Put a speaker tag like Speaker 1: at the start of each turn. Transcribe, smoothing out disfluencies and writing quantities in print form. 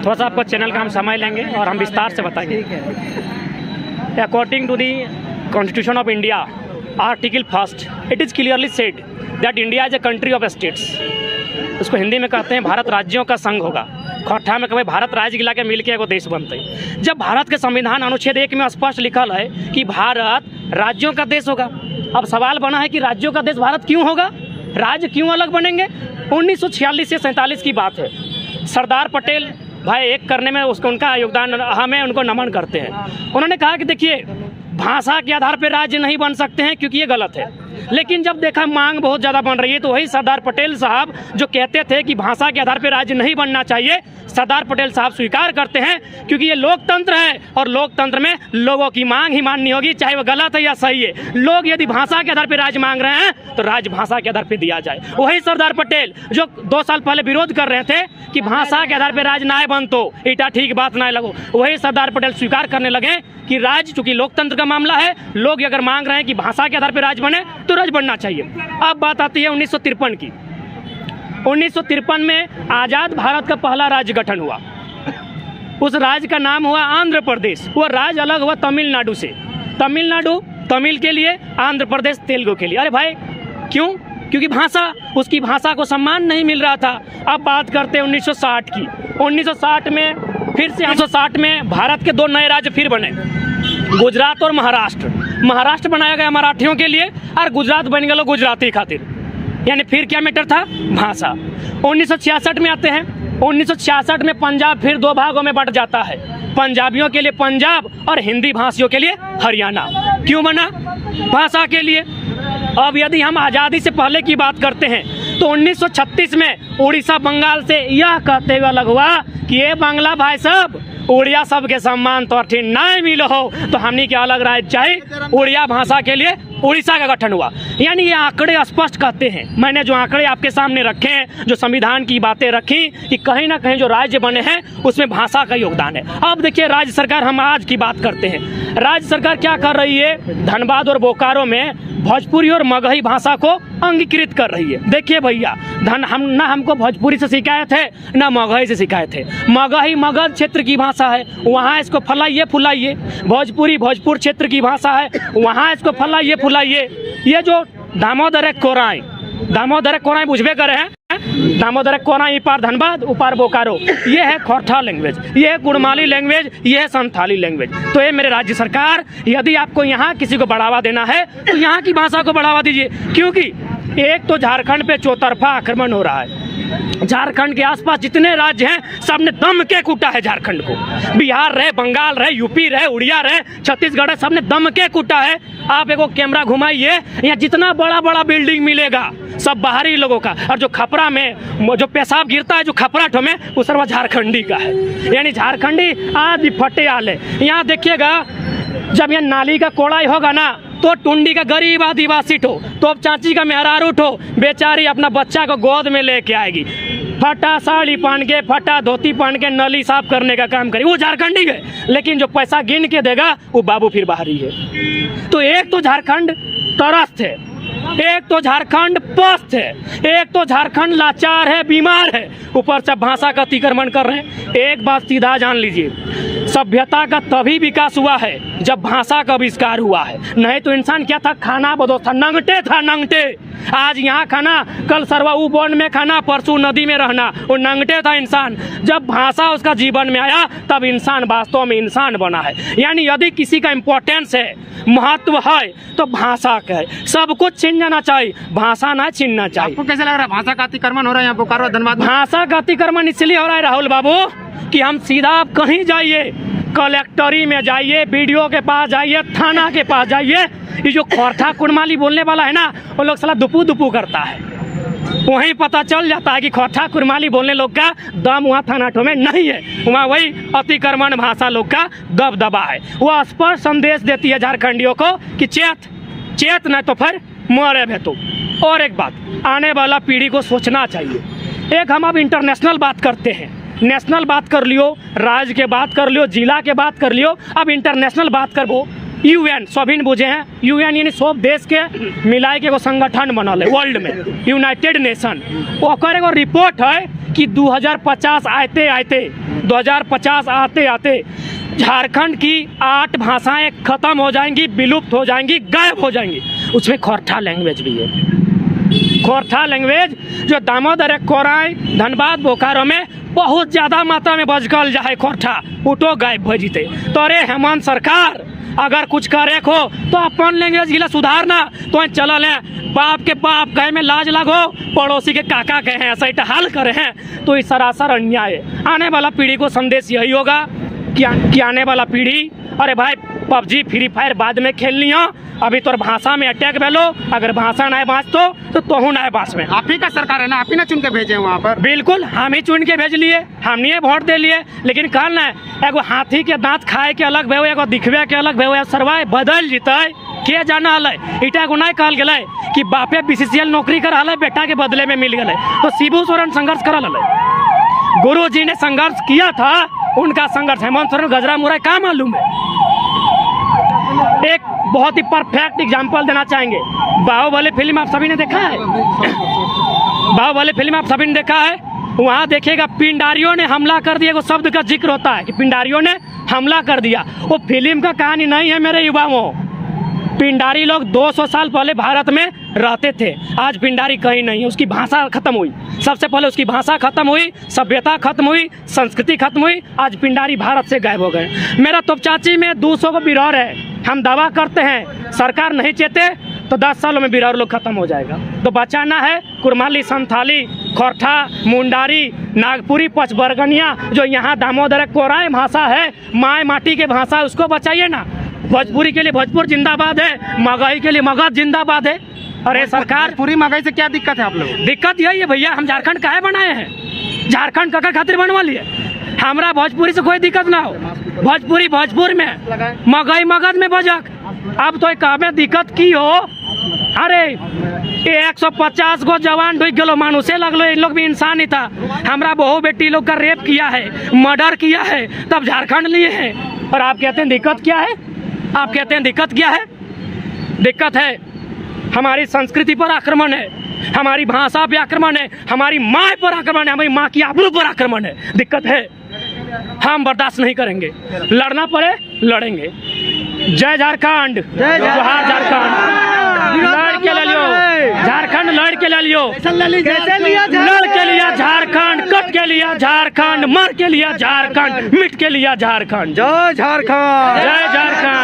Speaker 1: थोड़ा सा आपको चैनल का हम समय लेंगे और हम विस्तार से बताएंगे। According to the constitution of India article 1 it is clearly said that India is a country of states. उसको हिंदी में कहते हैं भारत राज्यों का संघ होगा। खोट्ठा में कभी भारत राज्य गिला के मिलके एगो देश बनते हैं। जब भारत के संविधान अनुच्छेद 1 में स्पष्ट लिखल है कि भारत राज्यों का देश होगा, अब सवाल बना है कि राज्यों का देश भारत क्यों होगा, राज्य क्यों अलग बनेंगे। 1946 से 47 की बात है। सरदार पटेल भाई एक करने में उसको उनका योगदान हमें उनको नमन करते हैं। उन्होंने कहा कि देखिए भाषा के आधार पर राज्य नहीं बन सकते हैं क्योंकि ये गलत है। लेकिन जब देखा मांग बहुत ज़्यादा बन रही है तो वही सरदार पटेल साहब जो कहते थे कि भाषा के आधार पर राज्य नहीं बनना चाहिए, सरदार पटेल साहब स्वीकार करते हैं क्योंकि ये लोकतंत्र है और लोकतंत्र में लोगों की मांग ही माननी होगी, चाहे वो गलत है या सही है। लोग यदि भाषा के आधार पर राज्य मांग रहे हैं तो राज्य भाषा के आधार पर दिया जाए। वही सरदार पटेल जो 2 साल पहले विरोध कर रहे थे कि भाषा के आधार पर राज्य ना बन तो इटा ठीक बात ना लगो, वही सरदार पटेल स्वीकार करने लगे कि राज्य चूंकि लोकतंत्र का मामला है, लोग अगर मांग रहे हैं कि भाषा के आधार पर राज्य बने तो राज्य बनना चाहिए। अब बात आती है 1953 की। 1953 में आज़ाद भारत का पहला राज्य गठन हुआ। उस राज्य का नाम हुआ आंध्र प्रदेश। वो राज्य अलग हुआ तमिलनाडु से। तमिलनाडु तमिल के लिए, आंध्र प्रदेश तेलुगु के लिए। अरे भाई क्यों? क्योंकि भाषा, उसकी भाषा को सम्मान नहीं मिल रहा था। अब बात करते हैं 1960 की। 1960 में फिर से 1960 में भारत के 2 नए राज्य फिर बने, गुजरात और महाराष्ट्र। महाराष्ट्र बनाया गया मराठियों के लिए और गुजरात बन गया गुजराती खातिर। यानी फिर क्या मैटर था? भाषा। 1966 में आते हैं। 1966 में पंजाब फिर 2 भागों में बंट जाता है, पंजाबियों के लिए पंजाब और हिंदी भाषियों के लिए हरियाणा। क्यों बना? भाषा के लिए। अब यदि हम आज़ादी से पहले की बात करते हैं तो 1936 में उड़ीसा बंगाल से यह कहते हुए अलग हुआ कि ये बांग्ला भाई सब उड़िया सब के सम्मान तो ठीक नहीं मिलो हो तो हमनी के अलग राज्य चाहिए। उड़िया भाषा के लिए उड़ीसा का गठन हुआ। यानी ये आंकड़े स्पष्ट कहते हैं। मैंने जो आंकड़े आपके सामने रखे हैं, जो संविधान की बातें रखी कि कहीं ना कहीं जो राज्य बने हैं उसमें भाषा का योगदान है। अब देखिए राज्य सरकार, हम आज की बात करते हैं, राज्य सरकार क्या कर रही है? धनबाद और बोकारो में भोजपुरी और मगही भाषा को अंगीकृत कर रही है। देखिए भैया, ना हमको भोजपुरी से शिकायत है ना मगही से शिकायत है। मगही मगध क्षेत्र की भाषा है, वहाँ इसको फलाइए फुलाइए। भोजपुरी भोजपुर क्षेत्र की भाषा है, वहाँ इसको फलाइए फुलाइए। ये जो दामोदर कोराई बुझबे करे हैं, दामोदर कोराई पार धनबाद उपार बोकारो, ये है खोरठा लैंग्वेज, ये है कुड़माली लैंग्वेज, ये है संथाली लैंग्वेज। तो ये मेरे राज्य सरकार, यदि आपको यहाँ किसी को बढ़ावा देना है तो यहाँ की भाषा को बढ़ावा दीजिए। क्योंकि एक तो झारखंड पे चौतरफा आक्रमण हो रहा है। झारखंड के आसपास जितने राज्य हैं सब ने दम के कूटा है झारखंड को। बिहार रहे, बंगाल रहे, यूपी रहे, उड़िया रहे, छत्तीसगढ़ है, सब ने दम के कूटा है। आप एगो कैमरा घुमाइए, यहाँ जितना बड़ा बड़ा बिल्डिंग मिलेगा सब बाहरी लोगों का, और जो खपरा में जो पेशाब गिरता है जो खपराठ में, वो सर्व झारखंडी का है। यानी झारखंडी आदि फटे आले। यहाँ देखिएगा जब यहाँ नाली का कोड़ाई होगा ना तो टुंडी का गरीब आदिवासी ठो, तो चाची का मेहरारू ठो बेचारी अपना बच्चा को गोद में लेके आएगी, फटा साड़ी पहन के, फटा धोती पहन के नली साफ करने का काम करेगी। वो झारखंडी है, लेकिन जो पैसा गिन के देगा वो बाबू फिर बाहरी है। तो एक तो झारखंड त्रस्त है, एक तो झारखंड पस्त है, एक तो झारखंड लाचार है, बीमार है, ऊपर से भाषा का अतिक्रमण कर रहे हैं। एक बात सीधा जान लीजिए, सभ्यता का तभी विकास हुआ है जब भाषा का आविष्कार हुआ है। नहीं तो इंसान क्या था? खाना बदोश था, नंगटे था, नंगटे। आज यहाँ खाना, कल सरवा वन में खाना, परसों नदी में रहना, वो नंगटे था इंसान। जब भाषा उसका जीवन में आया तब इंसान वास्तव में इंसान बना है। यानी यदि किसी का इम्पोर्टेंस है, महत्व है, तो भाषा का है। सब कुछ छीन जाना चाहिए, भाषा ना छीनना चाहिए।
Speaker 2: आपको कैसा लग रहा है भाषा का अतिक्रमण हो रहा है यहाँ बोकारो धनबाद?
Speaker 1: भाषा का अतिक्रमण इसलिए हो रहा है राहुल बाबू कि हम सीधा आप कहीं जाइए, कलेक्टरी में जाइए, बीडीओ के पास जाइए, थाना के पास जाइए, ये जो खोरठा कुड़माली बोलने वाला है ना, वो लोग साला दुपू दुपू करता है। वहीं पता चल जाता है कि खोरठा कुड़माली बोलने लोग का दम वहाँ थानाठों में नहीं है, वहाँ वही अतिक्रमण भाषा लोग का दबदबा है। वो स्पष्ट संदेश देती है झारखंडियों को कि चेत नहीं तो फिर मरे भे तो। और एक बात, आने वाला पीढ़ी को सोचना चाहिए। एक हम अब इंटरनेशनल बात करते हैं, नेशनल बात कर लियो, राज्य के बात कर लियो, जिला के बात कर लियो, अब इंटरनेशनल बात करबो। यूएन सभी ने बुझे हैं, यूएन यानी सब देश के मिलाए के एगो संगठन बनल है वर्ल्ड में, यूनाइटेड नेशन। ओकर एगो रिपोर्ट है कि 2050 आते आते झारखंड की 8 भाषाएं खत्म हो जाएंगी, विलुप्त हो जाएंगी, गायब हो जाएंगी। उसमें खोरठा लैंग्वेज भी है। खोरठा लैंग्वेज जो दामोदर, कोराई, धनबाद, बोकारो में बहुत ज़्यादा मात्रा में बजकल जाए खोरठा उठो गायब हो जीते। तो अरे हेमंत सरकार अगर कुछ करे को तो अपन लैंग्वेज गिला सुधारना तो चलल है। बाप के बाप कहे में लाज लगो, पड़ोसी के काका कहे ऐसा ही हाल करे हैं तो ये सरासर अन्याय है। आने वाला पीढ़ी को संदेश यही होगा कि आने वाला पीढ़ी, अरे भाई पबजी फ्री फायर बाद में खेलनी हो, अभी तो भाषा में अटैक भेलो, अगर भाषा ना बाँच तो तोहू ना बाँच में।
Speaker 2: आप ही का सरकार है ना, आप ही ना चुन के भेजे वहाँ पर।
Speaker 1: बिल्कुल हम ही चुन के भेज लिए, हमने वोट दे लिए, लेकिन कल ना एगो हाथी के दांत खाए के अलग भेव, एगो दिखवे के अलग भेव, सरवाए बदल जीते के जाना हल। इटा को नहीं कहल गए कि बापे BCCL नौकरी कर हल, बेटा के बदले में मिल गए। तो शिबू सोरेन संघर्ष करल हल, गुरु जी ने संघर्ष किया था, उनका संघर्ष हेमंत सोरेन गजरा मुराई का मालूम है। एक बहुत ही परफेक्ट एग्जांपल देना चाहेंगे। बाहुबली फिल्म आप सभी ने देखा है? बाहुबली फिल्म आप सभी ने देखा है? वहाँ देखिएगा पिंडारियों ने हमला कर दिया, वो शब्द का जिक्र होता है कि पिंडारियों ने हमला कर दिया। वो फिल्म का कहानी नहीं है मेरे युवाओं। पिंडारी लोग 200 साल पहले भारत में रहते थे, आज पिंडारी कहीं नहीं है। उसकी भाषा खत्म हुई, सबसे पहले उसकी भाषा खत्म हुई, सभ्यता खत्म हुई, संस्कृति खत्म हुई, आज पिंडारी भारत से गायब हो गए। मेरा तोपचाची में 200 को बिरौर है। हम दावा करते हैं सरकार नहीं चाहते तो 10 सालों में बिरौर लोग खत्म हो जाएगा। तो बचाना है कुरमाली, संथाली, खोरठा, मुंडारी, नागपुरी, पचबरगनिया, जो यहाँ दामोदर कोराई भाषा है, माय माटी के भाषा है, उसको बचाइए ना। भोजपुरी के लिए भोजपुर जिंदाबाद है, मगही के लिए मगध जिंदाबाद है। अरे सरकार,
Speaker 2: पूरी महंगाई से क्या दिक्कत है आप लोग?
Speaker 1: दिक्कत यही है भैया, हम झारखंड काहे बनाए हैं? झारखंड का खातिर बनवा लिए। हमरा भोजपुरी से कोई दिक्कत ना हो, भोजपुरी भोजपुर में, मगही मगध में बजक। अब तो कहे दिक्कत की हो? अरे 150 गो जवान ढुक गलो, मानुषे लगलो, इन लोग भी इंसान ही था। हमरा बहू बेटी लोग का रेप किया है, मर्डर किया है, तब झारखंड लिए हैं। और आप कहते हैं दिक्कत क्या है? आप कहते हैं दिक्कत क्या है? दिक्कत है हमारी संस्कृति पर आक्रमण है, हमारी भाषा पे आक्रमण है, हमारी माँ पर आक्रमण है, हमारी माँ की आबरू पर आक्रमण है। दिक्कत है, हम बर्दाश्त नहीं करेंगे, लड़ना पड़े लड़ेंगे। जय झारखंड, जोहार झारखंड। लड़ के ले लियो झारखंड, लड़ के ले लियो, लड़ के लिया झारखंड, कट के लिया झारखंड, मर के लिया झारखंड, मिट के लिया झारखंड।
Speaker 2: जय झारखंड,
Speaker 1: जय झारखंड।